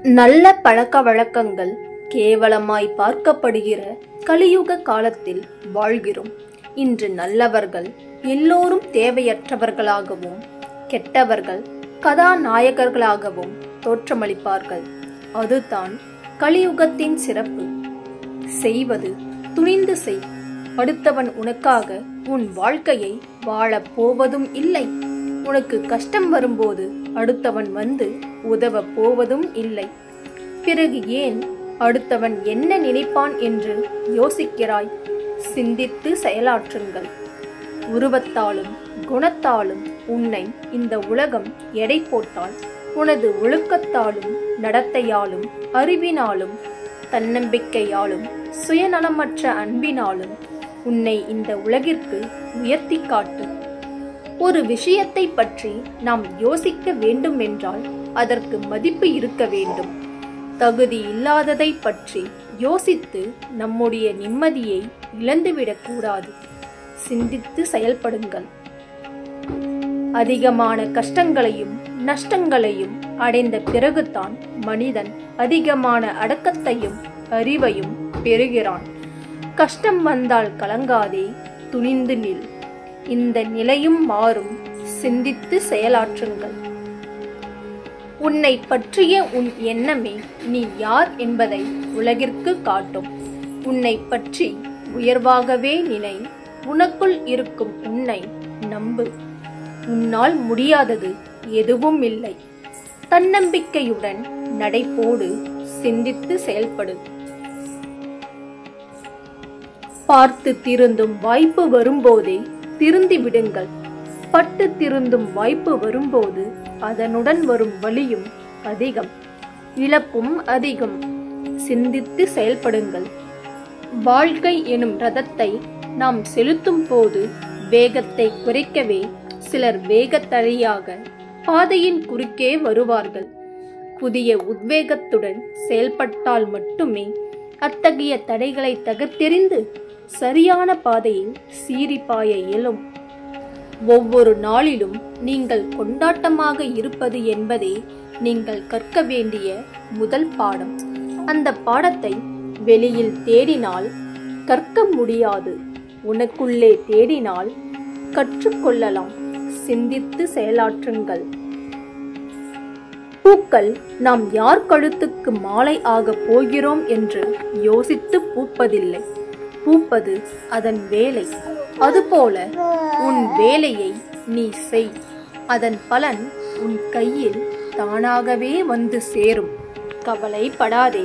நல்ல பழக்க வழக்கங்கள் கேவலமாய் பார்க்கப்படுகிற கலியுக காலத்தில் வாழ்கிறோம். இன்று நல்லவர்கள் எல்லோரும் தேவையற்றவர்களாகவும் கெட்டவர்கள் கதாநாயகர்களாகவும் தோற்றமளிப்பார்கள். அதுதான் கலியுகத்தின் சிறப்பு. செய்வது துணிந்து செய். அடுத்தவன் உனக்காக உன் வாழ்க்கையை வாழப் போவதும் இல்லை. உனக்கு கஷ்டம் வரும்போது அடுத்தவன் வந்து உதவ போவதும் இல்லை. பிறகு ஏன் அடுத்தவன் என்ன நினைப்பான் என்று யோசிக்கிறாய்? சிந்தித்து செயலாற்றுங்கள். உருவத்தாலும் குணத்தாலும் உன்னை இந்த உலகம் எடை போட்டால், உனது ஒழுக்கத்தாலும் நடத்தையாலும் அறிவினாலும் தன்னம்பிக்கையாலும் சுயநலமற்ற அன்பினாலும் உன்னை இந்த உலகிற்கு உயர்த்தி காட்டு. ஒரு விஷயத்தை பற்றி நாம் யோசிக்க வேண்டும் என்றால் அதற்கு மதிப்பு இருக்க வேண்டும். தகுதி இல்லாததை பற்றி யோசித்து நம்முடைய நிம்மதியை இழந்துவிடக்கூடாது. சிந்தித்து செயல்படுங்கள். அதிகமான கஷ்டங்களையும் நஷ்டங்களையும் அடைந்த பிறகுதான் மனிதன் அதிகமான அடக்கத்தையும் அறிவையும் பெறுகிறான். கஷ்டம் வந்தால் கலங்காதே, துணிந்து நில். இந்த நிலையும் மாறும். சிந்தித்து செயலாற்றுங்கள். உன்னை பற்றிய உன் எண்ணமே நீ யார் என்பதை உலகிற்கு காட்டும். உன்னை பற்றி உயர்வாகவே நினை. உனக்குள் இருக்கும் உன்னை நம்பு. உன்னால் முடியாதது எதுவும் இல்லை. தன்னம்பிக்கையுடன் நடைபோடு. சிந்தித்து செயல்படு. பார்த்து திருந்தும் வாய்ப்பு வரும்போதே திருந்தி விடுங்கள். பட்டு திருந்தும் வாய்ப்பு வரும்போது அதனுடன் வரும் வலியும் அதிகம், இழப்பும் அதிகம். சிந்தித்து செயல்படுங்கள். வாழ்க்கை எனும் ரதத்தை நாம் செலுத்தும் போது வேகத்தை குறைக்கவே சிலர் வேகத்தடையாக பாதையின் குறுக்கே வருவார்கள். புதிய உத்வேகத்துடன் செயல்பட்டால் மட்டுமே அத்தகைய தடைகளை தகர்த்தெறிந்து சரியான பாதையில் சீறிப்பாய இயலும். ஒவ்வொரு நாளிலும் நீங்கள் கொண்டாட்டமாக இருப்பது என்பதே நீங்கள் கற்க வேண்டிய முதல் பாடம். அந்த பாடத்தை வெளியில் தேடினால் கற்க முடியாது. உனக்குள்ளே தேடினால் கற்றுக்கொள்ளலாம். சிந்தித்து செயலாற்றுங்கள். பூக்கள் நாம் யார் கழுத்துக்கு மாலை ஆக போகிறோம் என்று யோசித்து பூப்பதில்லை. பூப்பது அதன் வேலை. அதுபோல உன் வேலையை நீ செய். அதன் பலன் உன் கையில் தானாகவே வந்து சேரும். கவலைப்படாதே.